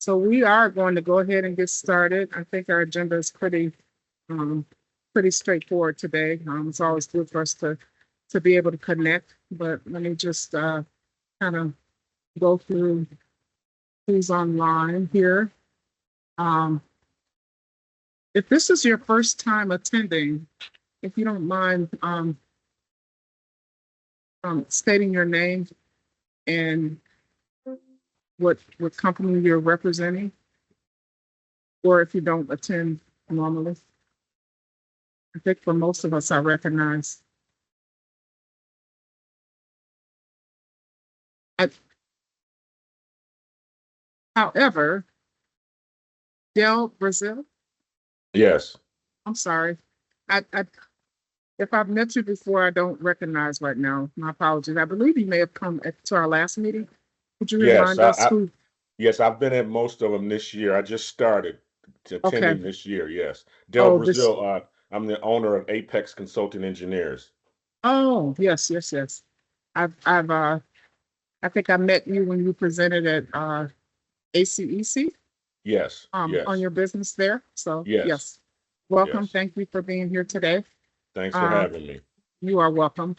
So we are going to go ahead and get started. I think our agenda is um, pretty straightforward today. It's always good for us to be able to connect, but let me just kind of go through who's online here. Um, if this is your first time attending, if you don't mind stating your name and what company you're representing, or if you don't attend normally. I think for most of us, I recognize. I, however, Del Brazil, Yes. I'm sorry. I if I've met you before, I don't recognize right now. My apologies. I believe you may have come to our last meeting. Could you Yes. remind us who? Yes, I've been at most of them this year. I just started Okay. attending this year. Yes. Del Oh, this. Brazil, I'm the owner of Apex Consulting Engineers. Oh, yes, yes, yes. I've I think I met you when you presented at ACEC Yes. on Yes. your business there. So Yes. yes, welcome. Yes. Thank you for being here today. Thanks for Uh, having me. you are welcome.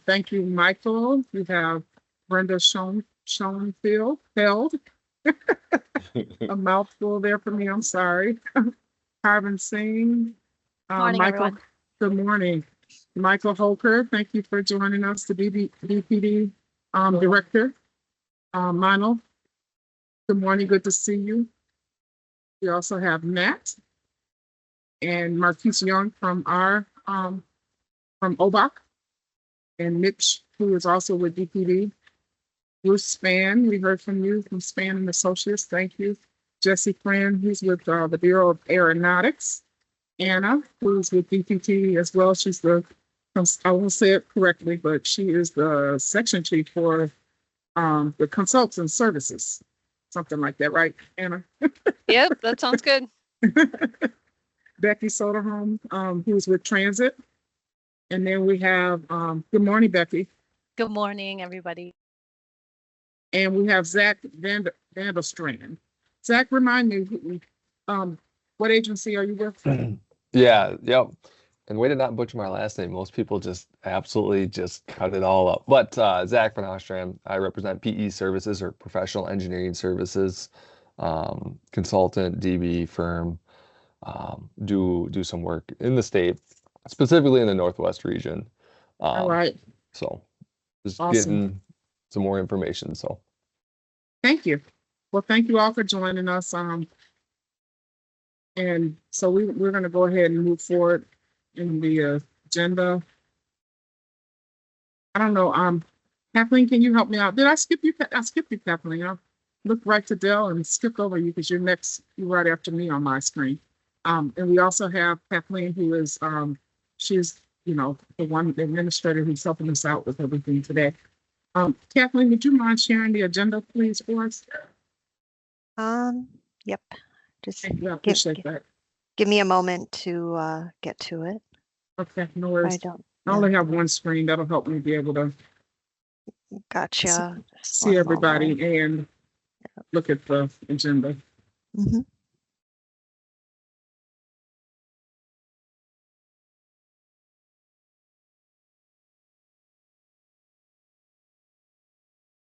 Thank you, Michael. You have Brenda Schoenfield held a mouthful there for me. I'm sorry. Harvin Singh, Morning, Michael. everyone. Good morning, Michael Holker. Thank you for joining us, the DPD director. Manal. Good morning. Good to see you. We also have Nat and Marquise Young from our from OBOC, and Mitch, who is also with DPD. Bruce Spann, we heard from you from Spann and Associates. Thank you. Jesse Friend, who's with the Bureau of Aeronautics. Anna, who's with DPT as well. She's I won't say it correctly, but she is the section chief for the consultant services, something like that, right, Anna? Yep, that sounds good. Becky Soderholm, who's with Transit. And then we have, good morning, Becky. Good morning, everybody. And we have Zach Vanderstrand. Zach, remind me, what agency are you with? Yeah, yep. And way to not butcher my last name. Most people just absolutely just cut it all up. But Zach Van Ostrom, I represent PE Services or Professional Engineering Services, consultant, DB firm, do some work in the state, specifically in the Northwest region. All right. So just Awesome. getting some more information. So Thank you. Well, thank you all for joining us. And so we're going to go ahead and move forward in the agenda. I don't know. Kathleen, can you help me out? Did I skip you? I skipped you, Kathleen. I looked right to Dell and skipped over you because you're right after me on my screen. And we also have Kathleen, who is she's the the administrator who's helping us out with everything today. Kathleen, would you mind sharing the agenda, please, for us? Yep. Just Thank you. I appreciate that. give me a moment to get to it. Okay, no worries. I only have one screen. That'll help me be able to Gotcha. see everybody and look at the agenda. Mm-hmm.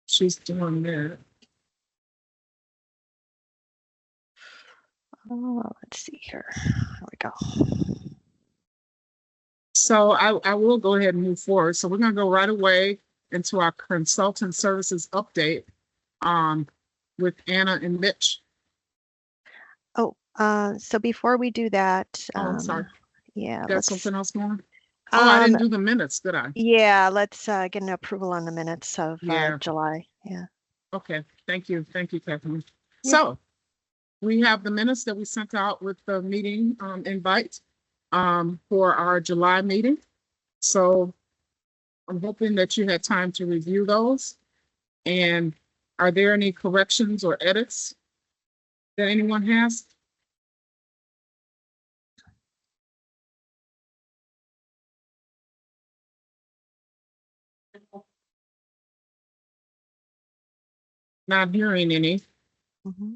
She's doing that. Oh, let's see here. There we go. So I will go ahead and move forward. So we're going to go right away into our consultant services update with Anna and Mitch. Oh, so before we do that, I'm sorry. Yeah, Got something else going? Oh, I didn't do the minutes, did I? Yeah, let's get an approval on the minutes of July. Yeah. Okay. Thank you. Thank you, Kathleen. Yeah. So we have the minutes that we sent out with the meeting invite for our July meeting. So I'm hoping that you had time to review those. And are there any corrections or edits that anyone has? Not hearing any. Mm-hmm.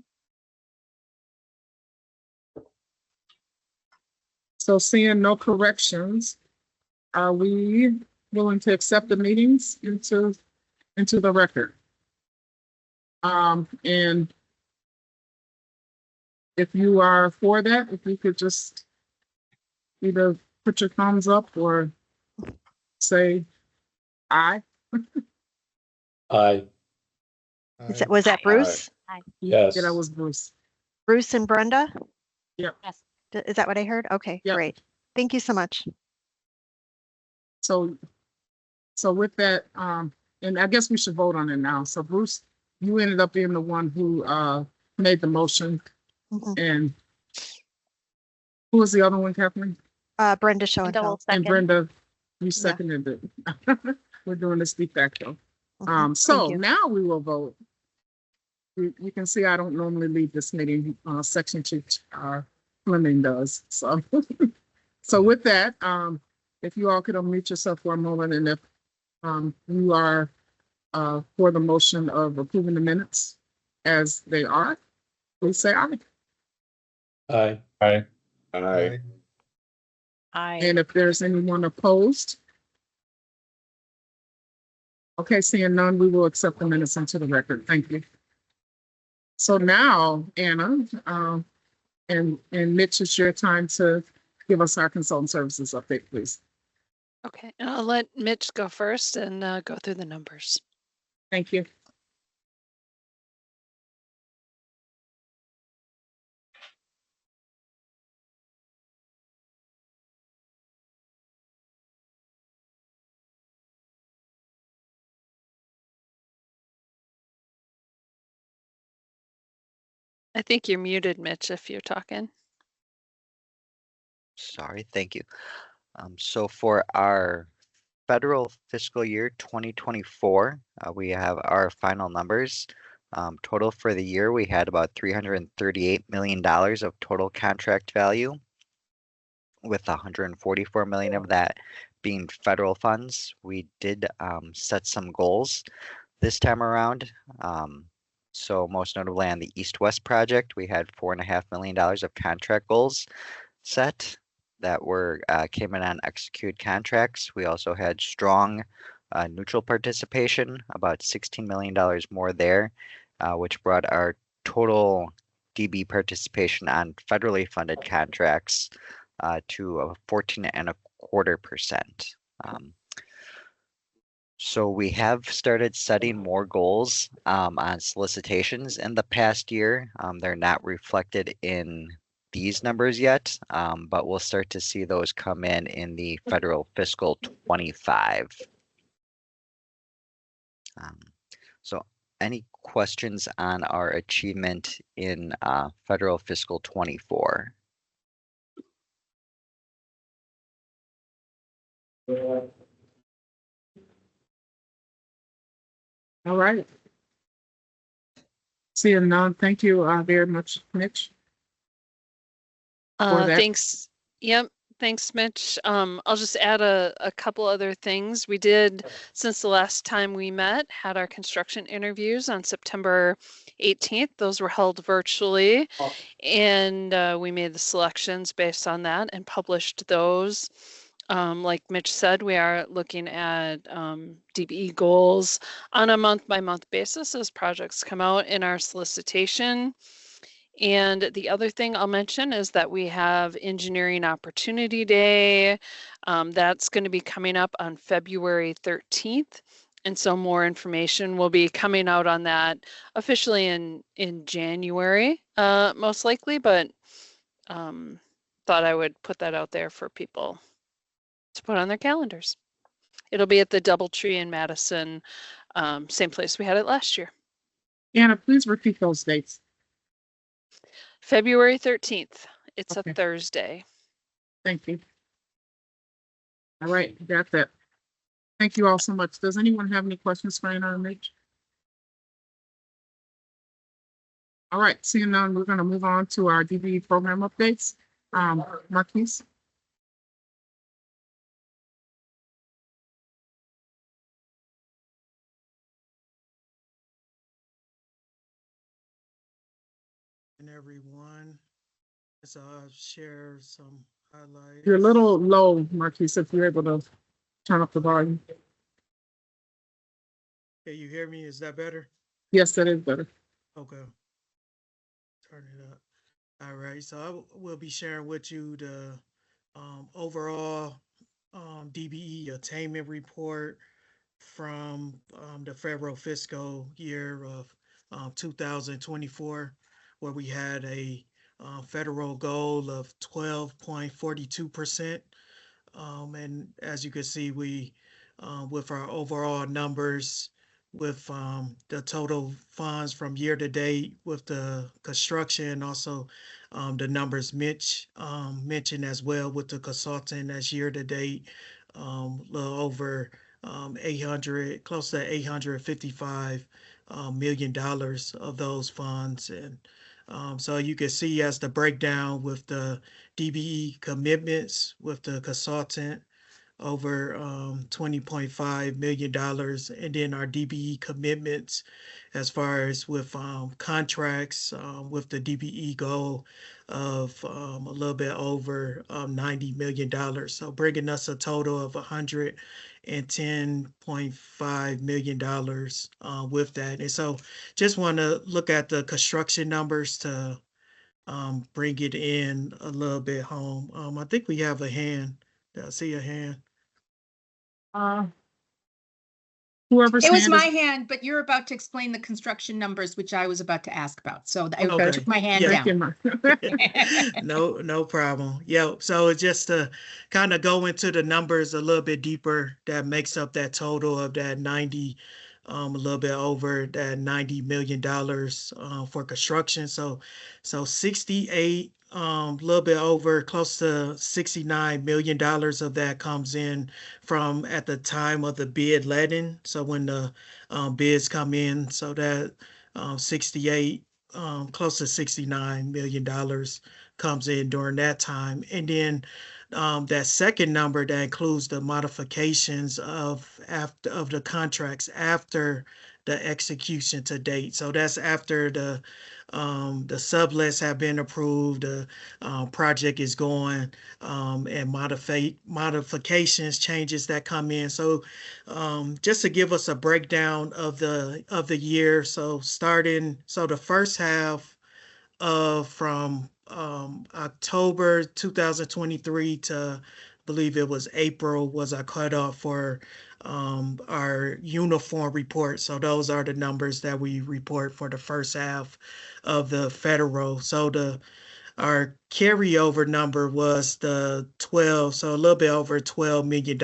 So seeing no corrections, are we willing to accept the meetings into the record? And if you are for that, if you could just either put your thumbs up or say aye. Aye. Was that Bruce? Yes. Yeah, that was Bruce. Bruce and Brenda? Yep. Yes. Is that what I heard? Okay, Yep. great. Thank you so much. So with that, and I guess we should vote on it now. So Bruce, you ended up being the one who made the motion, Mhm. and who was the other one, Kathleen? Brenda And double Schoenfeld. And second. Brenda, you seconded it. We're doing this de facto. Mhm. So Thank you. now we will vote. You can see I don't normally lead this meeting, section two, Fleming does. So, so with that, if you all could unmute yourself for a moment, and if you are for the motion of approving the minutes as they are, please say aye. Aye. Aye. Aye. And if there's anyone opposed, okay, seeing none, we will accept the minutes into the record. Thank you. So now, Anna, and Mitch, it's your time to give us our consultant services update, please. Okay, and I'll let Mitch go first and go through the numbers. Thank you. I think you're muted, Mitch, if you're talking. Sorry, thank you. So for our federal fiscal year 2024, we have our final numbers. Total for the year, we had about $338 million of total contract value, with 144 million of that being federal funds. We did set some goals this time around. So most notably on the East-West project, we had $4.5 million of contract goals set that were came in on executed contracts. We also had strong neutral participation, about $16 million more there, which brought our total DB participation on federally funded contracts to 14.25%. So we have started setting more goals on solicitations in the past year. They're not reflected in these numbers yet, but we'll start to see those come in the federal fiscal 25. So any questions on our achievement in federal fiscal 24? All right. Seeing none, thank you very much, Mitch. For that. Thanks. Yep. Thanks, Mitch. I'll just add a couple other things. We did, since the last time we met, had our construction interviews on September 18th. Those were held virtually, and we made the selections based on that and published those. Like Mitch said, we are looking at DBE goals on a month-by-month basis as projects come out in our solicitation. And the other thing I'll mention is that we have Engineering Opportunity Day. That's going to be coming up on February 13th. And so more information will be coming out on that officially in January, most likely, but thought I would put that out there for people to put on their calendars. It'll be at the DoubleTree in Madison, same place we had it last year. Anna, please repeat those dates. February 13th. It's Okay. a Thursday. Thank you. All right, got that. Thank you all so much. Does anyone have any questions for Anna or Mitch? All right, seeing none, we're going to move on to our DBE program updates. Marquise. And everyone, as I share some You're a little low, Marquise, if you're able to turn up the volume. Can you hear me? Is that better? Yes, that is better. Okay. Turn it up. All right. So will be sharing with you the overall DBE attainment report from the federal fiscal year of 2024, where we had a federal goal of 12.42%. And as you can see, we, with our overall numbers, with the total funds from year to date, with the construction, also the numbers Mitch mentioned as well with the consultant as year to date, little over 800, close to $855 million of those funds. And so you can see as the breakdown with the DBE commitments with the consultant over $20.5 million, and then our DBE commitments as far as with contracts with the DBE goal of a little bit over $90 million. So bringing us a total of $110.5 million with that. And so just want to look at the construction numbers to bring it in a little bit home. I think we have a hand. I see a hand. Whoever's It was hand my is, hand, but you're about to explain the construction numbers, which I was about to ask about. So I Okay. took my hand Yeah. thank you, down. Mark. No problem. Yeah. So it's just to kind of go into the numbers a little bit deeper that makes up that total of that 90, a little bit over that $90 million for construction. So 68, a little bit over close to $69 million of that comes in from at the time of the bid letting. So when the bids come in, so that 68, close to $69 million comes in during that time. And then that second number that includes the modifications of the contracts after the execution to date. So that's after the sublets have been approved, the project is going, and modifications, changes that come in. So just to give us a breakdown of the year. So the first half from October 2023 to I believe it was April was our cutoff for our uniform report. So those are the numbers that we report for the first half of the federal. So our carryover number was the 12, so a little bit over $12 million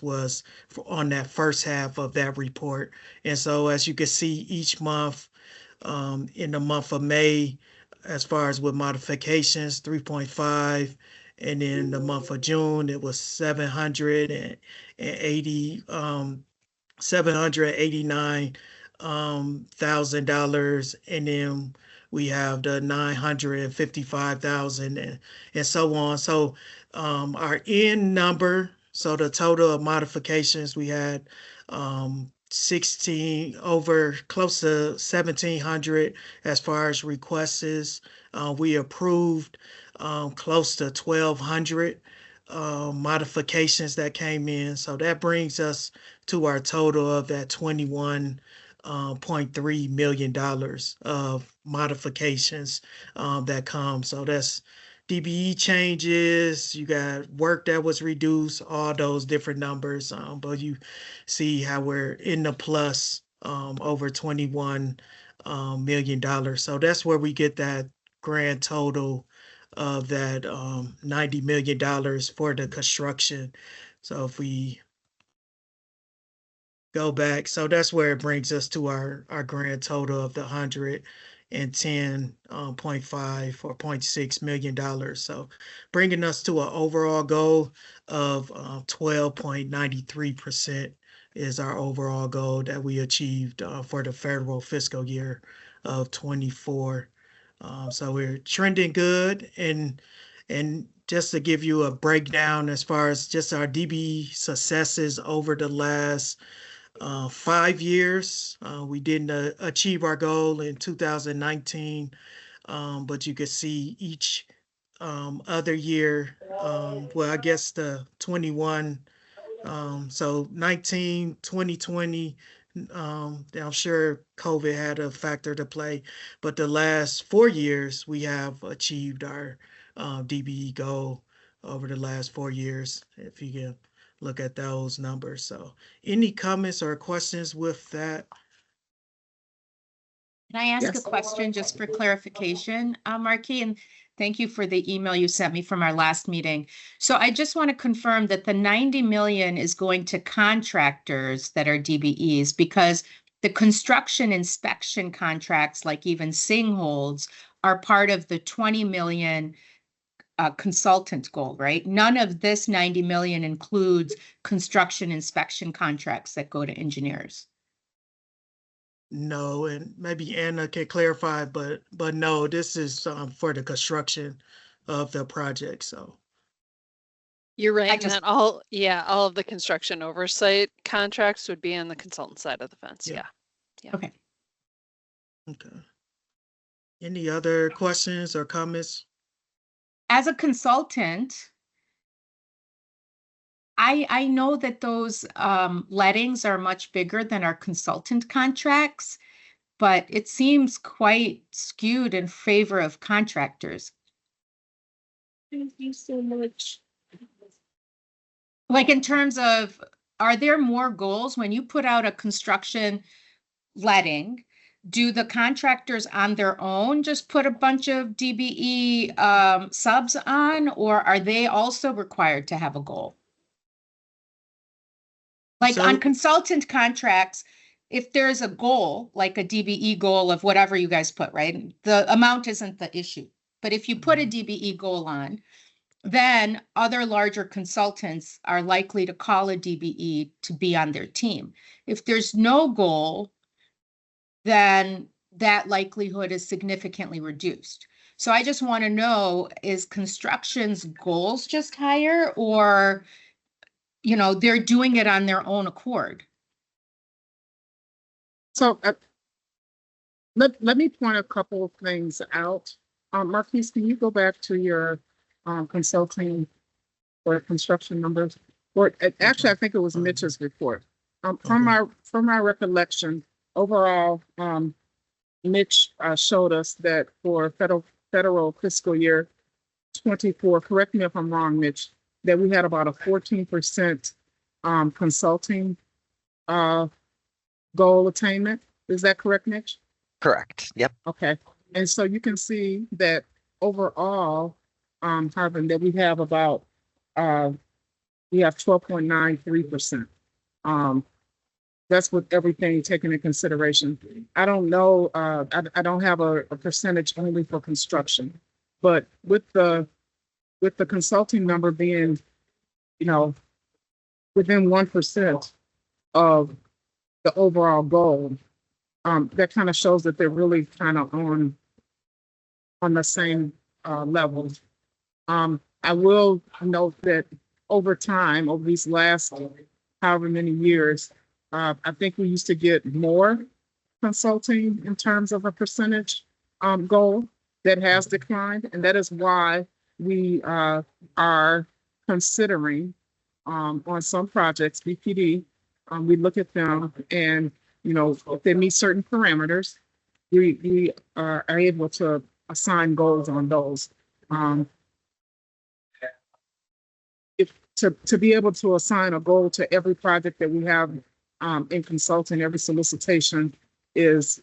was on that first half of that report. And so as you can see each month, in the month of May, as far as with modifications, 3.5. And in the month of June, it was 789 thousand dollars, and then we have the 955,000 and so on. So our end number, so the total of modifications we had 16 over close to 1,700 as far as requests. We approved close to 1,200 modifications that came in. So that brings us to our total of that $21.3 million of modifications that come. So that's DBE changes, you got work that was reduced, all those different numbers. But you see how we're in the plus over $21 million. So that's where we get that grand total of that $90 million for the construction. So if we go back, so that's where it brings us to our grand total of the 110.5 or $0.6 million. So bringing us to an overall goal of 12.93% is our overall goal that we achieved for the federal fiscal year of 24. So we're trending good, and just to give you a breakdown as far as just our DB successes over the last 5 years. We didn't achieve our goal in 2019, but you can see each other year, well, I guess the 21, so 19, 2020, I'm sure COVID had a factor to play, but the last 4 years, we have achieved our DBE goal over the last 4 years, if you can look at those numbers. So any comments or questions with that? Can I ask a Yes. question just for clarification, Marquis? And thank you for the email you sent me from our last meeting. So I just want to confirm that the 90 million is going to contractors that are DBEs, because the construction inspection contracts, like even Sing holds, are part of the 20 million consultant goal, right? None of this 90 million includes construction inspection contracts that go to engineers. No, and maybe Anna can clarify, but no, this is for the construction of the project. So You're right. I And just- then all of the construction oversight contracts would be on the consultant side of the fence. Yeah. Yeah. Okay. okay. Any other questions or comments? As a consultant, I know that those lettings are much bigger than our consultant contracts, but it seems quite skewed in favor of contractors. Thank you so much. Like in terms of, are there more goals when you put out a construction letting? Do the contractors on their own just put a bunch of DBE subs on, or are they also required to have a goal? Like So- on consultant contracts, if there's a goal, like a DBE goal of whatever you guys put, right? The amount isn't the issue. But if you put a DBE goal on, then other larger consultants are likely to call a DBE to be on their team. If there's no goal, then that likelihood is significantly reduced. So I just want to know, is construction's goals just higher, or, you know, they're doing it on their own accord? So let me point a couple of things out. Marquise, can you go back to your consulting or construction numbers? Or actually, I think it was Mitch's report. From my recollection, overall, Mitch showed us that for federal fiscal year 24, correct me if I'm wrong, Mitch, that we had about a 14% consulting goal attainment. Is that correct, Mitch? Correct. Yep. Okay, and so you can see that overall, Harvin, that we have about, we have 12.93%. That's with everything taken into consideration. I don't know, I don't have a percentage only for construction, but with the consulting number being, you know, within 1% of the overall goal, that kind of shows that they're really kind of on the same level. I will note that over time, over these last however many years, I think we used to get more consulting in terms of a percentage goal. That has declined, and that is why we are considering on some projects, BPD, we look at them and, you know, if they meet certain parameters, we are able to assign goals on those. If to be able to assign a goal to every project that we have in consulting, every solicitation is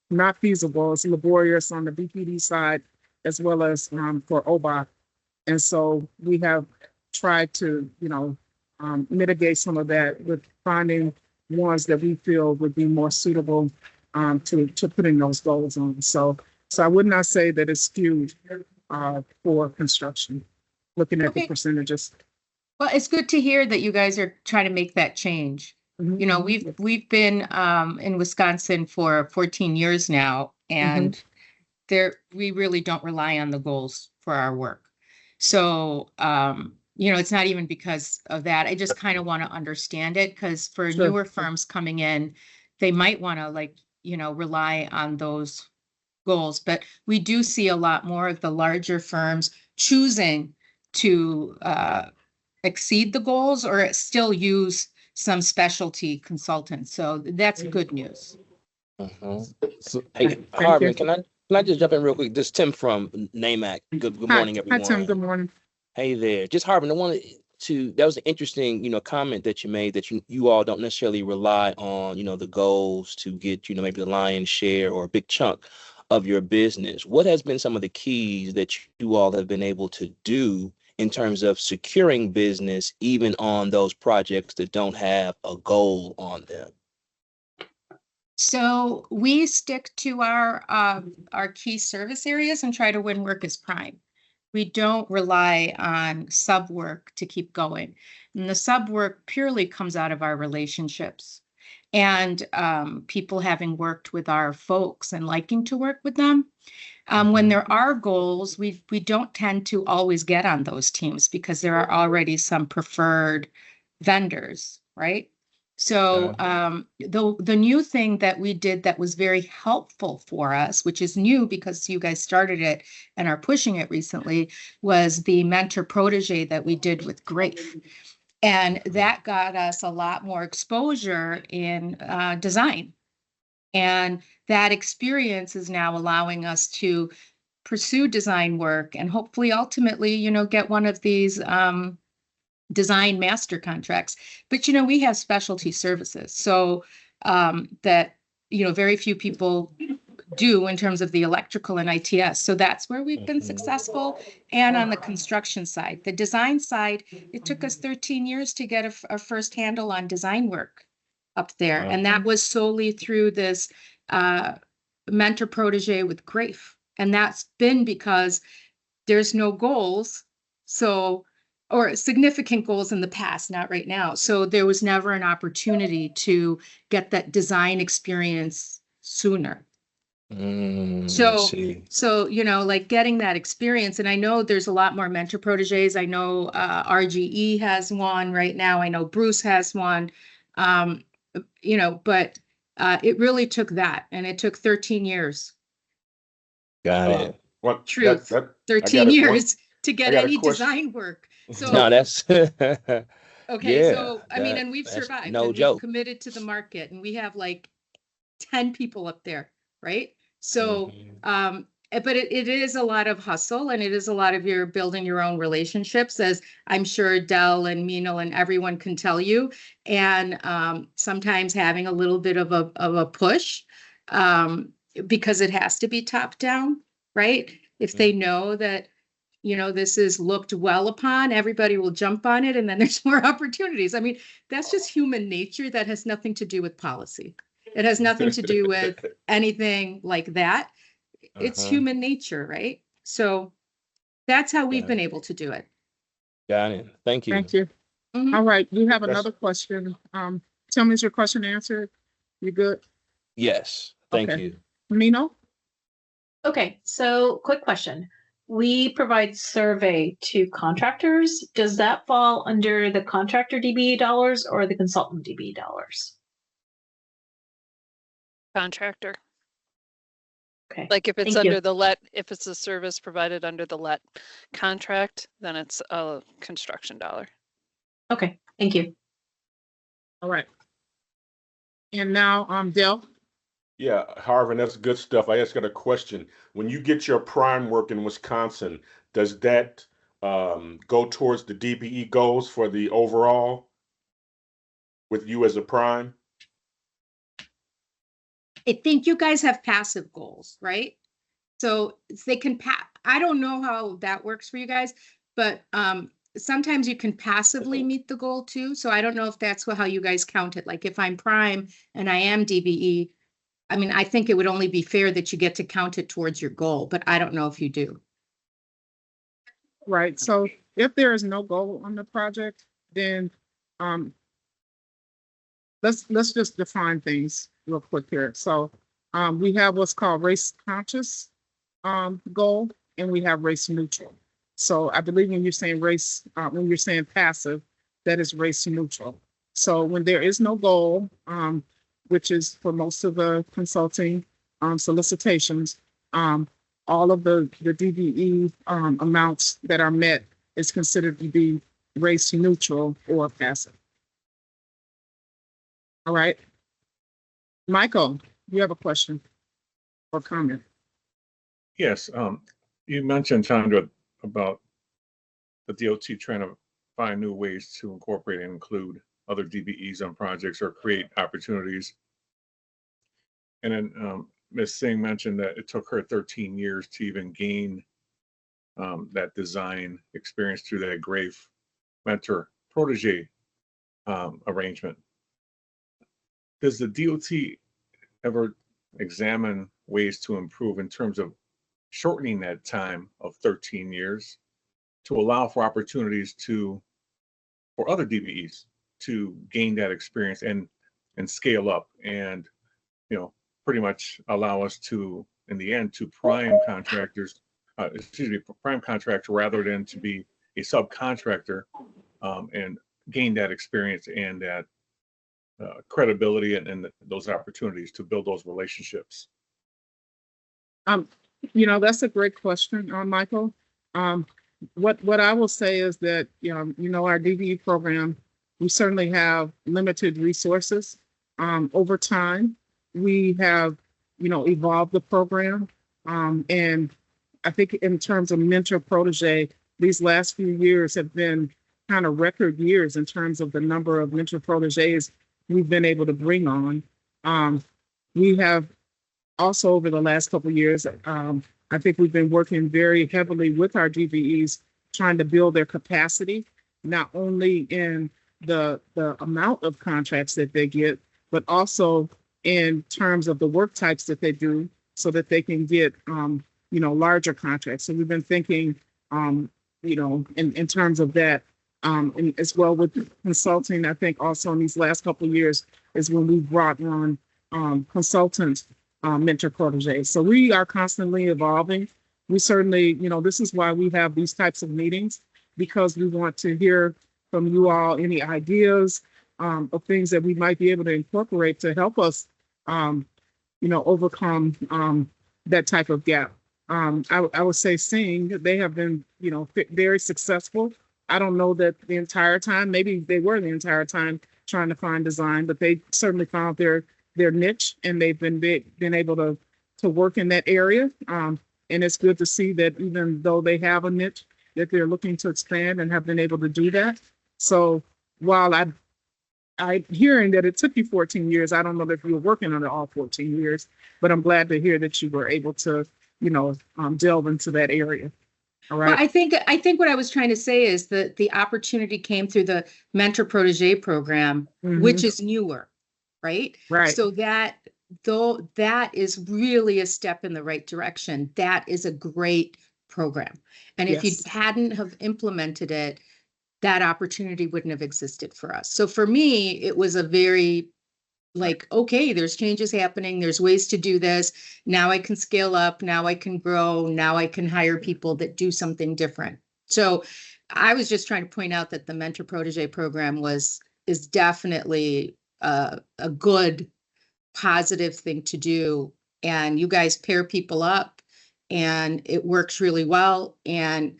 not feasible. It's laborious on the BPD side as well as for OBOC. And so we have tried to, you know, mitigate some of that with finding ones that we feel would be more suitable to putting those goals on. So I would not say that it's skewed for construction, looking at the Okay. percentages. Well, it's good to hear that you guys are trying to make that change. Mhm. You know, we've been in Wisconsin for 14 years now, and we really don't rely on the goals for our work. So, you know, it's not even because of that. I just kind of want to understand it, because for Sure. newer firms coming in, they might want to, like, you know, rely on those goals, but we do see a lot more of the larger firms choosing to exceed the goals or still use some specialty consultants. So that's good news. So, Hey, Thank Harvin, you. can I just jump in real quick? This is Tim from NAMAC. Good morning, Hi, everyone. Tim. Good morning. Hey there. Just Harvin, I wanted to, that was an interesting, comment that you made that you all don't necessarily rely on, the goals to get, maybe the lion's share or a big chunk of your business. What has been some of the keys that you all have been able to do in terms of securing business, even on those projects that don't have a goal on them? So we stick to our key service areas and try to win work as prime. We don't rely on sub work to keep going. And the sub work purely comes out of our relationships and people having worked with our folks and liking to work with them. When there are goals, we don't tend to always get on those teams because there are already some preferred vendors, right? So the new thing that we did that was very helpful for us, which is new because you guys started it and are pushing it recently, was the mentor protege that we did with Grafe. And that got us a lot more exposure in design. And that experience is now allowing us to pursue design work and hopefully ultimately, get one of these design master contracts. But we have specialty services, so that very few people do in terms of the electrical and ITS. So that's where we've been successful. And on the construction side, the design side, it took us 13 years to get a first handle on design work up there, and that was solely through this mentor protege with Grafe, and that's been because there's no goals, or significant goals in the past, not right now. So there was never an opportunity to get that design experience sooner. So like getting that experience, and I know there's a lot more mentor proteges. I know RGE has one right now. I know Bruce has one, but it really took that, and it took 13 years. Got it. What? Truth. I got 13 it. years to get I got a any question. design work. So No, that's okay, yeah, so I mean, and we've that's survived, no and we've joke. committed to the market, and we have like 10 people up there, right? So but it is a lot of hustle, and it is a lot of your building your own relationships, as I'm sure Dell and Meenal and everyone can tell you, and sometimes having a little bit of a push because it has to be top down, right? If they know that this is looked well upon, everybody will jump on it, and then there's more opportunities. I mean, that's just human nature. That has nothing to do with policy. It has nothing to do with anything like that. It's human nature, right? So that's how we've been able to do it. Got it. Thank you. Thank you. Mhm. All right, we have That's- another question. Tell me, is your question answered? You good? Yes. Thank Okay. you. Mino? Okay, so quick question. We provide survey to contractors. Does that fall under the contractor DBE dollars or the consultant DBE dollars? – contractor. Okay. Like if it's Thank you. under the let, if it's a service provided under the let contract, then it's a construction dollar. Okay, thank you. All right. And now, Dell? Yeah, Harvin, that's good stuff. I just got a question. When you get your prime work in Wisconsin, does that go towards the DBE goals for the overall with you as a prime? I think you guys have passive goals, right? So they can I don't know how that works for you guys, but sometimes you can passively meet the goal too. So I don't know if that's how you guys count it. Like if I'm prime and I am DBE, I mean, I think it would only be fair that you get to count it towards your goal, but I don't know if you do. Right, so if there is no goal on the project, then let's just define things real quick here. So we have what's called race conscious goal, and we have race neutral. So I believe when you're saying race, when you're saying passive, that is race neutral. So when there is no goal, which is for most of the consulting solicitations, all of the DBE amounts that are met is considered to be race neutral or passive. All right. Michael, you have a question or comment? Yes, you mentioned, Chandra, about the DOT trying to find new ways to incorporate and include other DBEs on projects or create opportunities. And then Ms. Singh mentioned that it took her 13 years to even gain that design experience through that GRAVE mentor protege arrangement. Does the DOT ever examine ways to improve in terms of shortening that time of 13 years to allow for opportunities for other DBEs to gain that experience and scale up and, pretty much allow us to, in the end, to prime contractors, prime contractor rather than to be a subcontractor, and gain that experience and that credibility and those opportunities to build those relationships? That's a great question, Michael. What I will say is that, our DBE program, we certainly have limited resources. Over time, we have, evolved the program. And I think in terms of mentor protege, these last few years have been kind of record years in terms of the number of mentor proteges we've been able to bring on. We have also, over the last couple of years, I think we've been working very heavily with our DBEs, trying to build their capacity, not only in the amount of contracts that they get, but also in terms of the work types that they do, so that they can get, larger contracts. So we've been thinking, in terms of that, and as well with consulting. I think also in these last couple of years is when we brought on consultant mentor proteges. So we are constantly evolving. We certainly, this is why we have these types of meetings, because we want to hear from you all any ideas of things that we might be able to incorporate to help us, overcome that type of gap. I would say Sing, they have been, very successful. I don't know that the entire time, maybe they were the entire time trying to find design, but they certainly found their niche, and they've been able to work in that area. And it's good to see that even though they have a niche, that they're looking to expand and have been able to do that. So while I'm hearing that it took you 14 years, I don't know if you were working on it all 14 years, but I'm glad to hear that you were able to, delve into that area. All right. Well, I think what I was trying to say is that the opportunity came through the mentor protege program, which is newer, right? Right. So that is really a step in the right direction. That is a great program. And if you hadn't have implemented it, that opportunity wouldn't have existed for us. So for me, it was a very okay, there's changes happening. There's ways to do this. Now I can scale up. Now I can grow. Now I can hire people that do something different. So I was just trying to point out that the mentor protege program is definitely a good, positive thing to do. And you guys pair people up, and it works really well. And,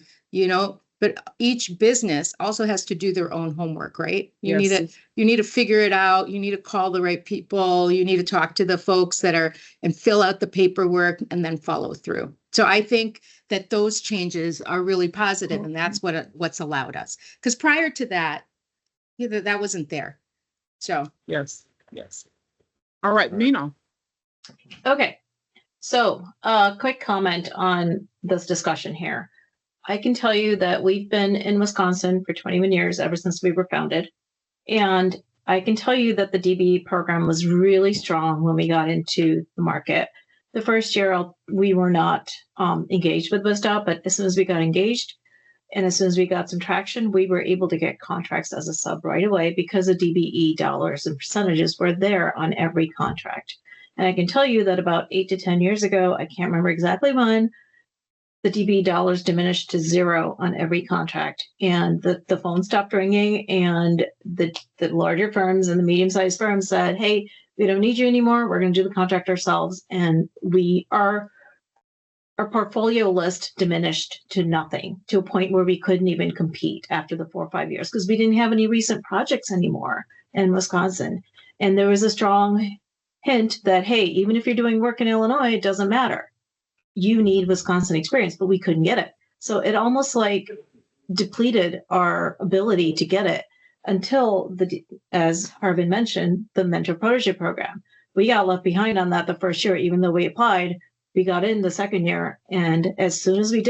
but each business also has to do their own homework, right? You need to figure it out. You need to call the right people. You need to talk to the folks and fill out the paperwork and then follow through. So I think that those changes are really positive, and that's what's allowed us. Because prior to that, that wasn't there. So yes. All right, Mina. Okay, so quick comment on this discussion here. I can tell you that we've been in Wisconsin for 21 years, ever since we were founded. And I can tell you that the DBE program was really strong when we got into the market. The first year, we were not engaged with WisDOT, but as soon as we got engaged, and as soon as we got some traction, we were able to get contracts as a sub right away, because the DBE dollars and percentages were there on every contract. And I can tell you that about 8 to 10 years ago, I can't remember exactly when, the DBE dollars diminished to zero on every contract, and the phone stopped ringing, and the larger firms and the medium-sized firms said, hey, we don't need you anymore. We're going to do the contract ourselves. And we are our portfolio list diminished to nothing, to a point where we couldn't even compete after the 4 or 5 years because we didn't have any recent projects anymore in Wisconsin. And there was a strong hint that, hey, even if you're doing work in Illinois, it doesn't matter. You need Wisconsin experience, but we couldn't get it. So it almost like depleted our ability to get it until as Harvin mentioned, the mentor protege program. We got left behind on that the first year, even though we applied. We got in the second year, and as soon as we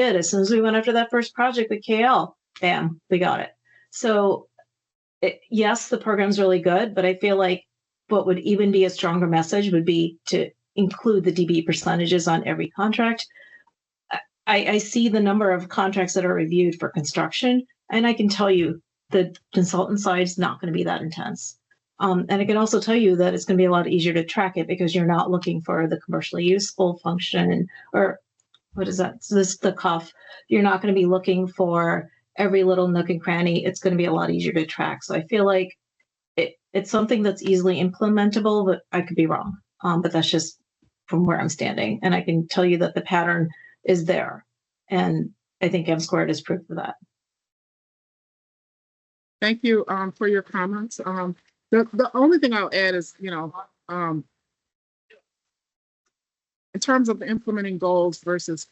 went after that first project with KL, bam, we got it. So yes, the program's really good, but I feel like what would even be a stronger message would be to include the DBE percentages on every contract. I see the number of contracts that are reviewed for construction, and I can tell you the consultant side is not going to be that intense. And I can also tell you that it's going to be a lot easier to track it because you're not looking for the commercially useful function or what is that? So this is the cuff. You're not going to be looking for every little nook and cranny. It's going to be a lot easier to track. So I feel like it's something that's easily implementable, but I could be wrong. But that's just from where I'm standing. And I can tell you that the pattern is there. And I think M squared is proof of that. Thank you for your comments. The only thing I'll add is, in terms of implementing goals versus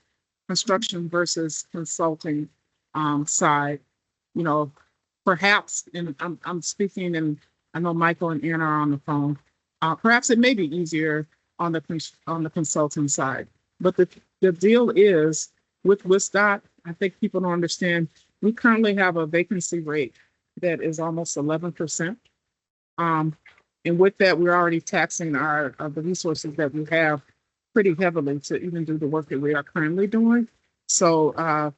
construction versus consulting side, perhaps, and I'm speaking, and I know Michael and Anna are on the phone. Perhaps it may be easier on the consulting side, but the deal is with WSDOT. I think people don't understand. We currently have a vacancy rate that is almost 11%. And with that, we're already taxing the resources that we have pretty heavily to even do the work that we are currently doing. So,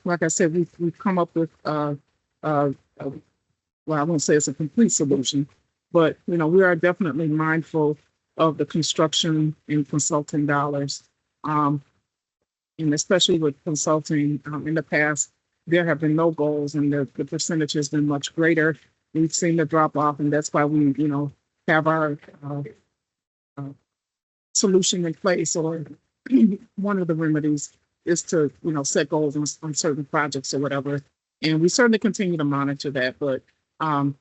like I said, we've come up with well, I won't say it's a complete solution, but we are definitely mindful of the construction and consulting dollars. And especially with consulting, in the past, there have been no goals and the percentage has been much greater. We've seen the drop off, and that's why we, have our solution in place, or one of the remedies is to, set goals on certain projects or whatever. And we certainly continue to monitor that, but, I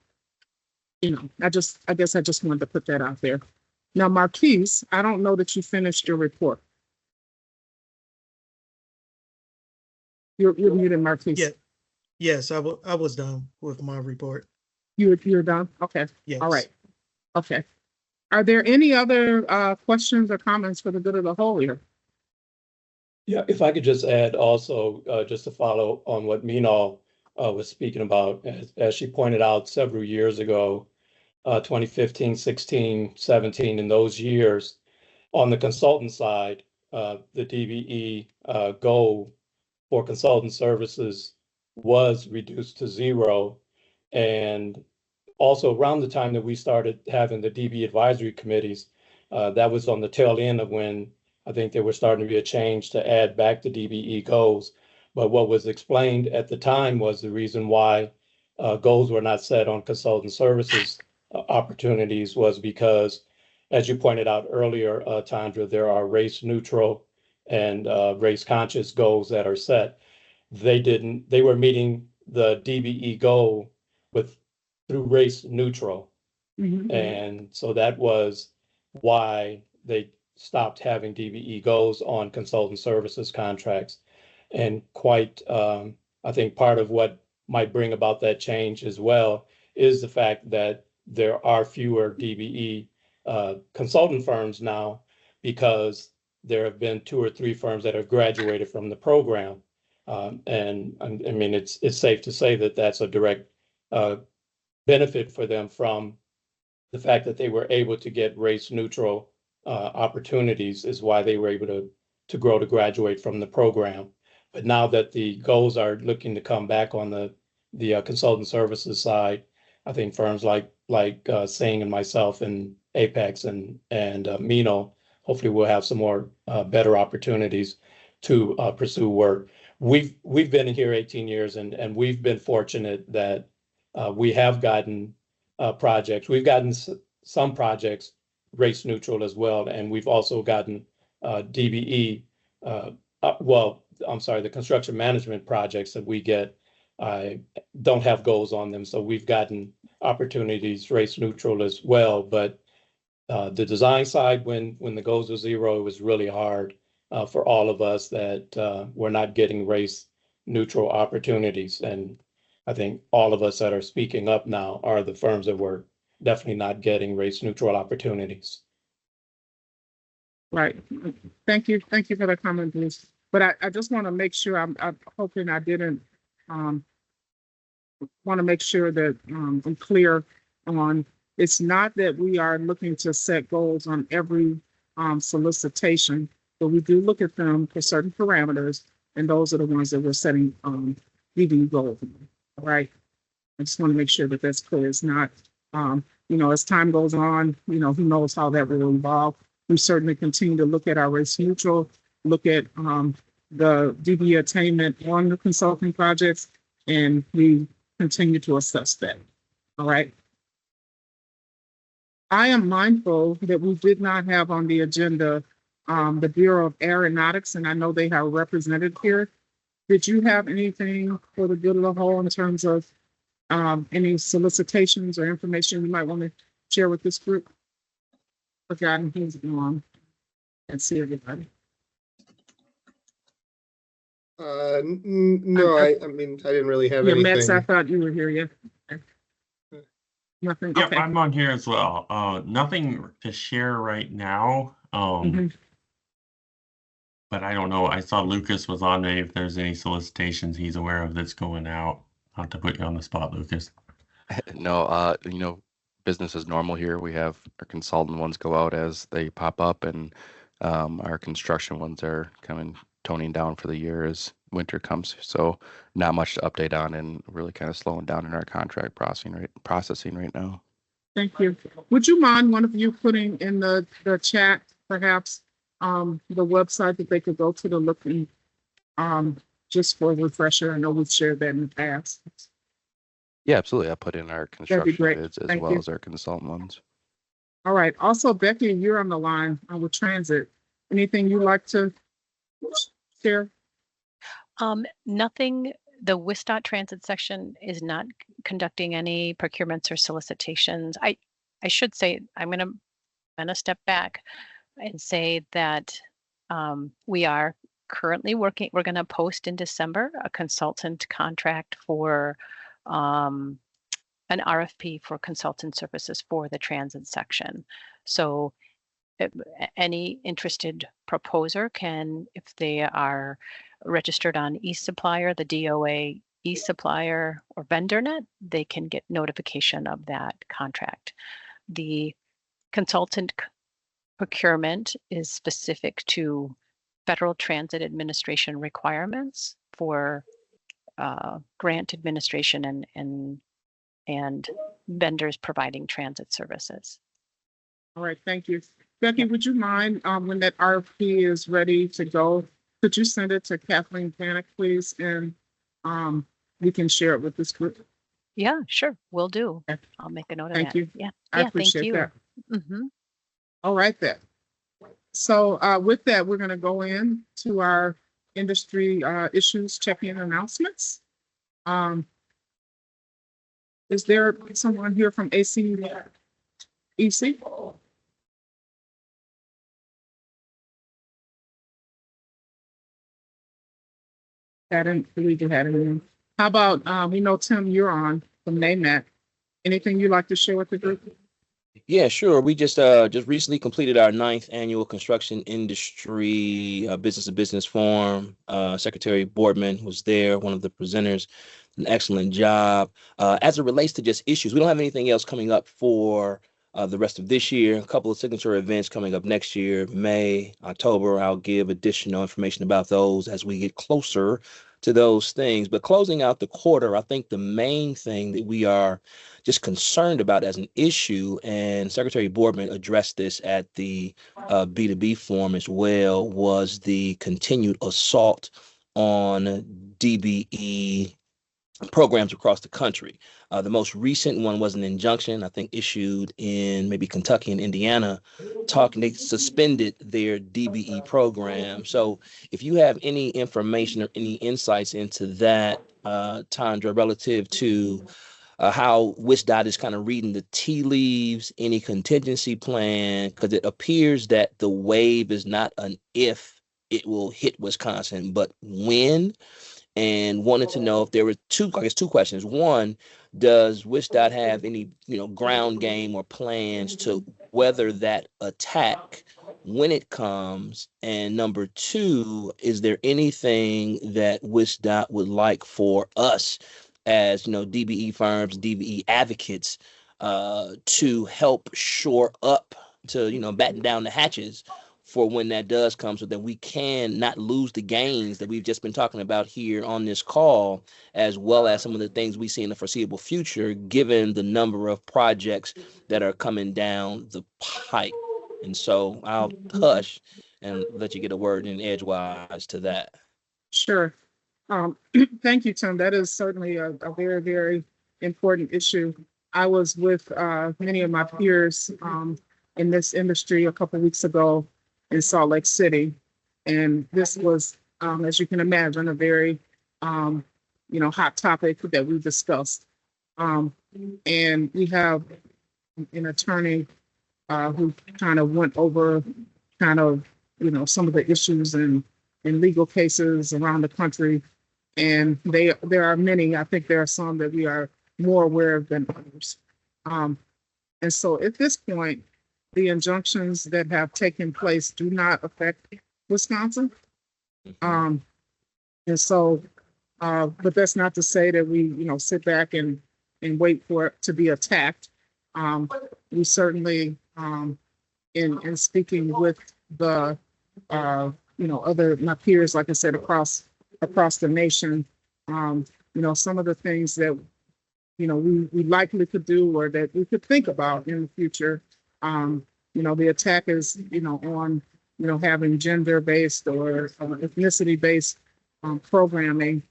guess I just wanted to put that out there. Now, Marquise, I don't know that you finished your report. You're muted, Marquise. Yeah. Yes, I was done with my report. You're done? Okay. Yes. All right. Okay. Are there any other questions or comments for the good of the whole here? Yeah, if I could just add also, just to follow on what Minal was speaking about, as she pointed out several years ago, 2015, 16, 17, in those years, on the consultant side, the DBE goal for consultant services was reduced to 0. And also around the time that we started having the DB advisory committees, that was on the tail end of when I think there was starting to be a change to add back the DBE goals. But what was explained at the time was the reason why goals were not set on consultant services opportunities was because, as you pointed out earlier, Tandra, there are race neutral and race conscious goals that are set. They were meeting the DBE goal through race neutral. Mm-hmm. And so that was why they stopped having DBE goals on consultant services contracts. And quite, I think part of what might bring about that change as well is the fact that there are fewer DBE consultant firms now, because there have been 2 or 3 firms that have graduated from the program. And I mean, it's safe to say that that's a direct benefit for them from the fact that they were able to get race neutral opportunities, is why they were able to grow to graduate from the program. But now that the goals are looking to come back on the consultant services side, I think firms like Singh and myself and Apex and Mino, hopefully we'll have some more better opportunities to pursue work. We've been here 18 years, and we've been fortunate that we have gotten projects. We've gotten some projects race neutral as well, and we've also gotten DBE well, I'm sorry, the construction management projects that we get don't have goals on them. So we've gotten opportunities race neutral as well. But the design side, when the goals are zero, it was really hard for all of us that we're not getting race neutral opportunities. And I think all of us that are speaking up now are the firms that were definitely not getting race neutral opportunities. Right. Thank you. Thank you for the comment, Bruce. But I just want to make sure, I'm hoping I didn't, want to make sure that I'm clear on, it's not that we are looking to set goals on every solicitation, but we do look at them for certain parameters, and those are the ones that we're setting DBE goals on. All right. I just want to make sure that that's clear. It's not, as time goes on, who knows how that will evolve. We certainly continue to look at our race neutral, look at the DBE attainment on the consulting projects, and we continue to assess that. All right. I am mindful that we did not have on the agenda the Bureau of Aeronautics, and I know they have represented here. Did you have anything for the good of the whole in terms of any solicitations or information you might want to share with this group? Forgotten who's on and see everybody. No, I mean, I didn't really have anything. Max, I thought you were here. Yeah. Nothing. Yep, Okay. I'm on here as well. Nothing to share right now. But I don't know. I saw Lucas was on. Maybe if there's any solicitations he's aware of that's going out. Not to put you on the spot, Lucas. No, business as normal here. We have our consultant ones go out as they pop up, and our construction ones are toning down for the year as winter comes. So not much to update on, and really kind of slowing down in our contract processing right now. Thank you. Would you mind one of you putting in the chat, perhaps, the website that they could go to look in, just for a refresher? I know we've shared that in the past. Yeah, absolutely. I put in our construction great. bids as Thank well you. as our consultant ones. All right. Also, Becky, you're on the line with Transit. Anything you'd like to share? Nothing. The WISDOT Transit section is not conducting any procurements or solicitations. I should say, I'm gonna step back and say that we are currently working. We're going to post in December a consultant contract for an RFP for consultant services for the transit section. So any interested proposer can, if they are registered on eSupplier, the DOA eSupplier or VendorNet, they can get notification of that contract. The consultant procurement is specific to Federal Transit Administration requirements for grant administration and vendors providing transit services. All right, thank you. Becky, would you mind when that RFP is ready to go, could you send it to Kathleen Panic, please? And we can share it with this group. Yeah, sure, will do. Okay. I'll make a note of Thank that. you. Yeah, I yeah, appreciate thank you. that. Mm-hmm. All right then. So with that, we're going to go in to our industry issues check-in announcements. Is there someone here from ACEC? I didn't believe you had anyone. How about, we know, Tim, you're on from NAMAC. Anything you'd like to share with the group? Yeah, sure. We just recently completed our 9th annual construction industry business to business forum. Secretary Boardman was there, one of the presenters, an excellent job. As it relates to just issues, we don't have anything else coming up for the rest of this year. A couple of signature events coming up next year, May, October. I'll give additional information about those as we get closer to those things. But closing out the quarter, I think the main thing that we are just concerned about as an issue, and Secretary Boardman addressed this at the B2B forum as well, was the continued assault on DBE programs across the country. The most recent one was an injunction, I think, issued in maybe Kentucky and Indiana, they suspended their DBE program. So if you have any information or any insights into that, Tandra, relative to how WSDOT is kind of reading the tea leaves, any contingency plan, because it appears that the wave is not an if it will hit Wisconsin, but when. And wanted to know if there were two questions. One, does WSDOT have any, ground game or plans to weather that attack when it comes? And number two, is there anything that WSDOT would like for us as, DBE firms, DBE advocates, to help shore up, to, batten down the hatches for when that does come, so that we can not lose the gains that we've just been talking about here on this call, as well as some of the things we see in the foreseeable future, given the number of projects that are coming down the pipe. And so I'll hush and let you get a word in edgewise to that. Sure. Thank you, Tim. That is certainly a very, very important issue. I was with many of my peers in this industry a couple of weeks ago in Salt Lake City. And this was, as you can imagine, a very, hot topic that we discussed. And we have an attorney who kind of went over some of the issues in legal cases around the country. And there are many, I think there are some that we are more aware of than others. And so at this point, the injunctions that have taken place do not affect Wisconsin. And so, but that's not to say that we, sit back and wait for it to be attacked. We certainly, in speaking with the, other, my peers, like I said, across the nation, some of the things that, we likely could do or that we could think about in the future. The attack is, on, having gender-based or ethnicity-based programming.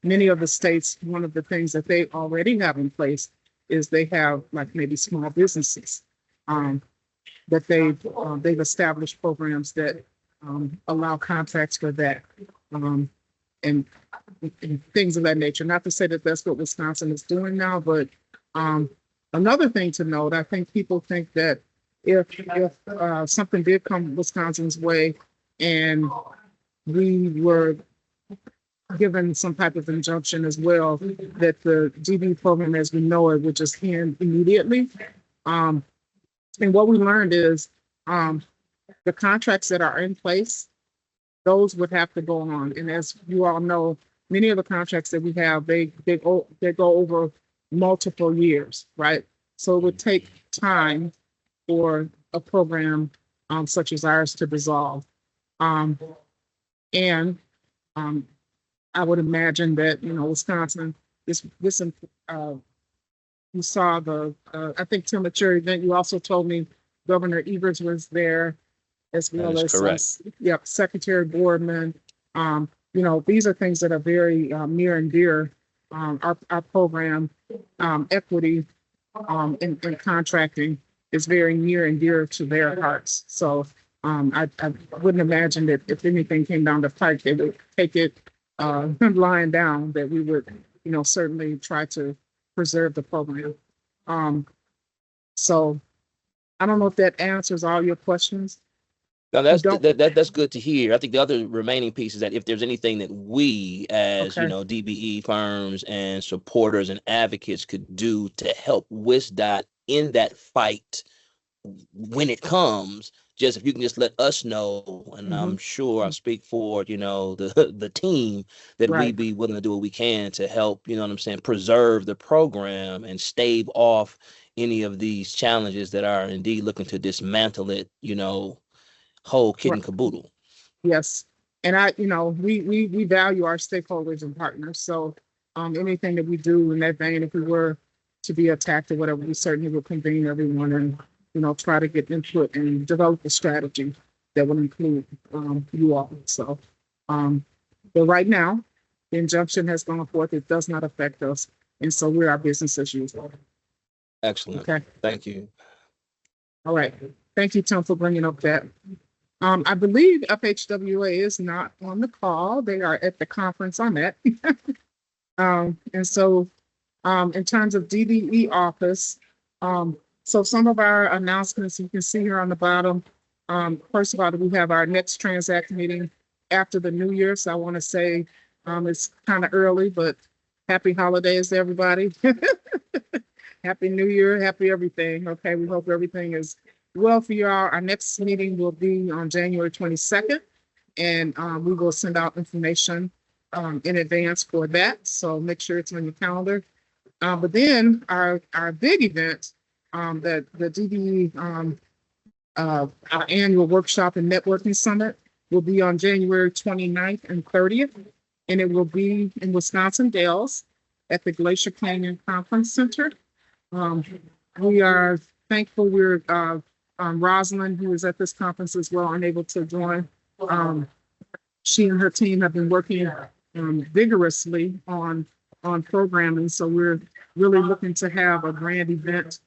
Many of the states, one of the things that they already have in place is they have like maybe small businesses that they've established programs that allow contracts for that and things of that nature. Not to say that that's what Wisconsin is doing now, but another thing to note, I think people think that if something did come Wisconsin's way and we were given some type of injunction as well, that the DB program as we know it would just end immediately. And what we learned is the contracts that are in place, those would have to go on. And as you all know, many of the contracts that we have, they go over multiple years, right? So it would take time for a program such as ours to dissolve. And I would imagine that, Wisconsin, you saw I think Tim, at your event, you also told me Governor Evers was there, as well as Secretary Boardman. These are things that are very near and dear. Our program, equity in contracting, is very near and dear to their hearts. So I wouldn't imagine that if anything came down the pike, they would take it lying down, that we would, certainly try to preserve the program. So I don't know if that answers all your questions. No, that's good to hear. I think the other remaining piece is that if there's anything that we as, DBE firms and supporters and advocates could do to help WSDOT in that fight when it comes, just if you can just let us know, and I'm sure I speak for, the team, that we'd be willing to do what we can to help, preserve the program and stave off any of these challenges that are indeed looking to dismantle it, whole kit and caboodle. Yes. And we value our stakeholders and partners. So anything that we do in that vein, if we were to be attacked or whatever, we certainly will convene everyone and, try to get input and develop a strategy that will include you all. So, but right now, The injunction has gone forth. It does not affect us. And so we're our business as usual. Excellent. Okay. Thank you. All right. Thank you, Tim, for bringing up that. I believe FHWA is not on the call. They are at the conference on that. And so in terms of DDE office, so some of our announcements you can see here on the bottom. First of all, we have our next TRANS-CAC meeting after the New Year. So I want to say it's kind of early, but happy holidays to everybody. Happy New Year, happy everything. Okay, we hope everything is well for you all. Our next meeting will be on January 22nd, and we will send out information in advance for that. So make sure it's on your calendar. But then our big event, that the DDE, our annual workshop and networking summit will be on January 29th and 30th, and it will be in Wisconsin Dells at the Glacier Canyon Conference Center. We are thankful we're Rosalind, who is at this conference as well, unable to join. She and her team have been working vigorously on programming, so we're really looking to have a grand event.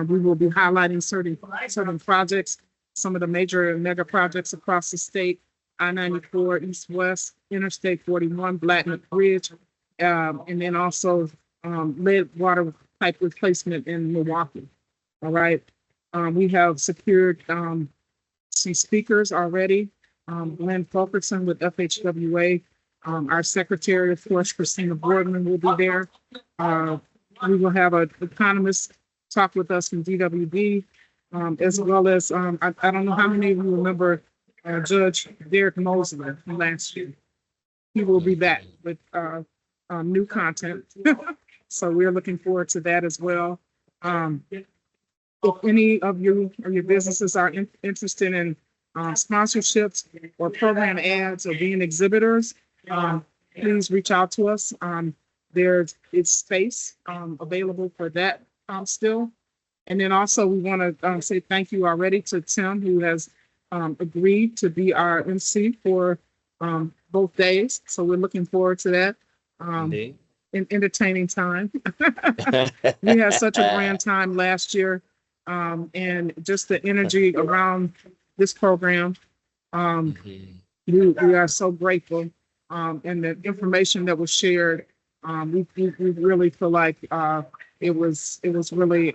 We will be highlighting certain projects, some of the major and mega projects across the state: I-94, East-West, Interstate 41, Blackman Bridge, and then also lead water pipe replacement in Milwaukee. All right. We have secured some speakers already. Glenn Fulkerson with FHWA. Our secretary, of course, Christina Boardman, will be there. We will have an economist talk with us from DWD, as well as, I don't know how many of you remember Judge Derek Mosley from last year. He will be back with new content. So we're looking forward to that as well. If any of you or your businesses are interested in sponsorships or program ads or being exhibitors, please reach out to us. There's space available for that still. And then also we want to say thank you already to Tim, who has agreed to be our MC for both days. So we're looking forward to that. An entertaining time. We had such a grand time last year, and just the energy around this program. We are so grateful, and the information that was shared. We really feel like it was really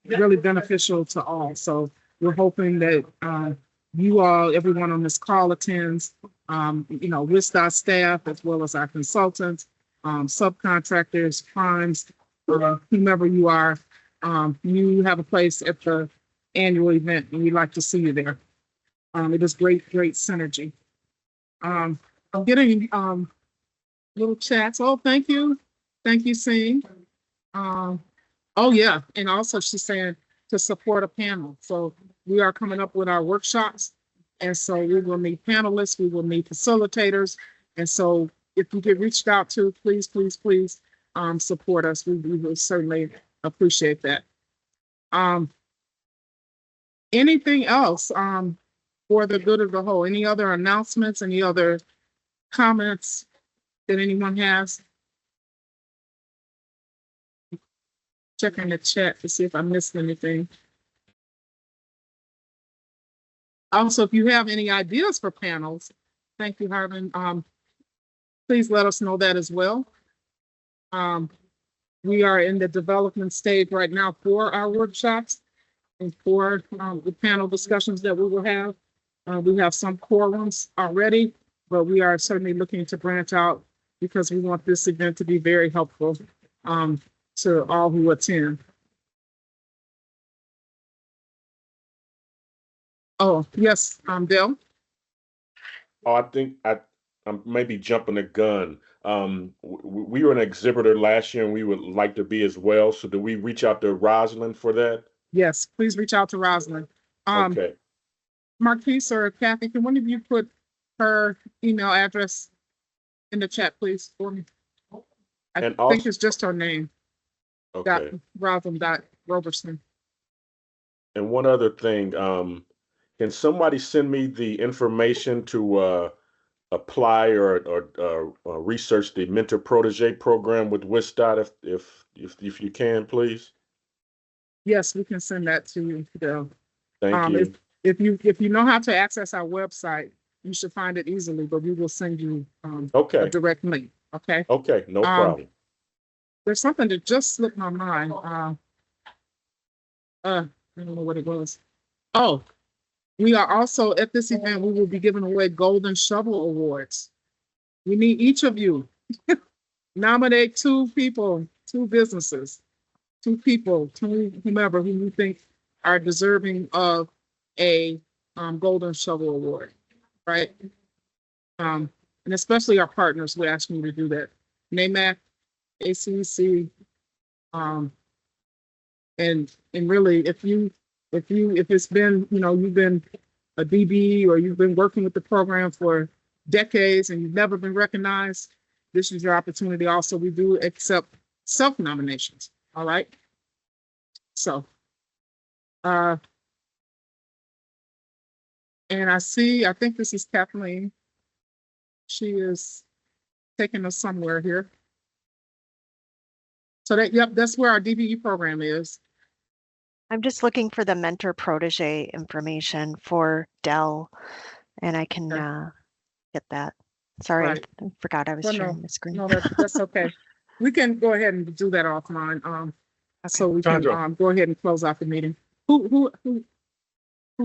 really beneficial to all. So we're hoping that you all, everyone on this call attends. With our staff as well as our consultants, subcontractors, primes, whomever you are, you have a place at the annual event, and we'd like to see you there. It is great synergy. I'm getting little chats. Oh, thank you, Sing. Oh yeah, and also she's saying to support a panel. So we are coming up with our workshops, and so we will need panelists, we will need facilitators, and so if you get reached out to, please support us. We will certainly appreciate that. Anything else for the good of the whole? Any other announcements? Any other comments that anyone has? Checking the chat to see if I missed anything. Also, if you have any ideas for panels, thank you, Harvin. Please let us know that as well. We are in the development stage right now for our workshops and for the panel discussions that we will have. We have some core ones already, but we are certainly looking to branch out because we want this event to be very helpful to all who attend. Oh, yes, Dale. Oh, I think I'm maybe jumping the gun. We were an exhibitor last year, and we would like to be as well. So do we reach out to Rosalind for that? Yes, please reach out to Rosalind. Okay. Marquise or Kathy, can one of you put her email address in the chat, please, for me? I think it's just her name. Okay. Rosalind.Roberson. And one other thing, can somebody send me the information to apply or research the mentor protege program with WISDOT if you can, please? Yes, we can send that to you, Fidel. Thank you. If you know how to access our website, you should find it easily, but we will send you Okay. a direct link. Okay. Okay, no problem. There's something that just slipped my mind. I don't know what it was. Oh, we are also at this event, we will be giving away Golden Shovel Awards. We need each of you. Nominate 2 people, 2 businesses, 2 people, 2 whomever who you think are deserving of a Golden Shovel Award, right? And especially our partners, we're asking you to do that. NAMAC, ACC, and really, if it's been, you've been a DB or you've been working with the program for decades and you've never been recognized, this is your opportunity. Also, we do accept self-nominations. All right. So, and I think this is Kathleen. She is taking us somewhere here. So that's where our DBE program is. I'm just looking for the mentor protege information for Dell, and I can get that. Sorry, Right. I forgot I was sharing the screen. No, that's okay. We can go ahead and do that offline. So we can Chandra. go ahead and close out the meeting. Who?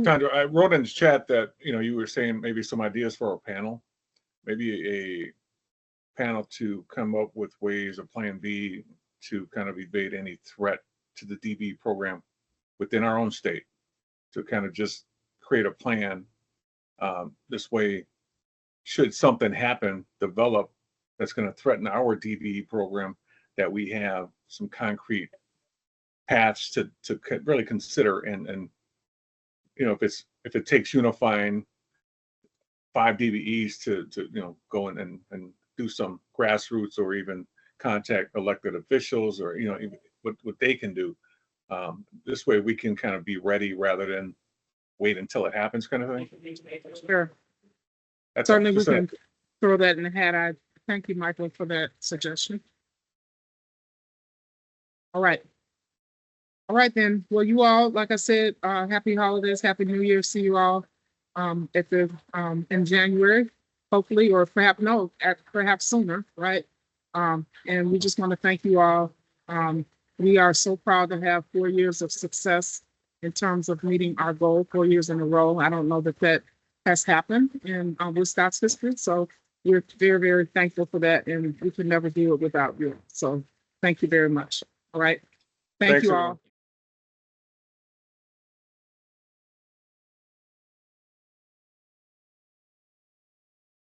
Chandra, I wrote in the chat that, you were saying maybe some ideas for a panel, maybe a panel to come up with ways of plan B to kind of evade any threat to the DB program within our own state, to kind of just create a plan. This way, should something develop that's going to threaten our DBE program, that we have some concrete paths to really consider. And if it takes unifying 5 DBEs to go in and do some grassroots or even contact elected officials, or even what they can do. This way we can kind of be ready rather than wait until it happens, kind of thing. Sure. That's Certainly we can throw that in the hat. I thank you, Michael, for that suggestion. All right. All right then. Well, you all, like I said, happy holidays, happy New Year. See you all in January, hopefully, or perhaps sooner, right? And we just want to thank you all. We are so proud to have 4 years of success in terms of meeting our goal 4 years in a row. I don't know that has happened in WISDOT's history, so we're very, very thankful for that, and we could never do it without you. So thank you very much. All right. Thank you all.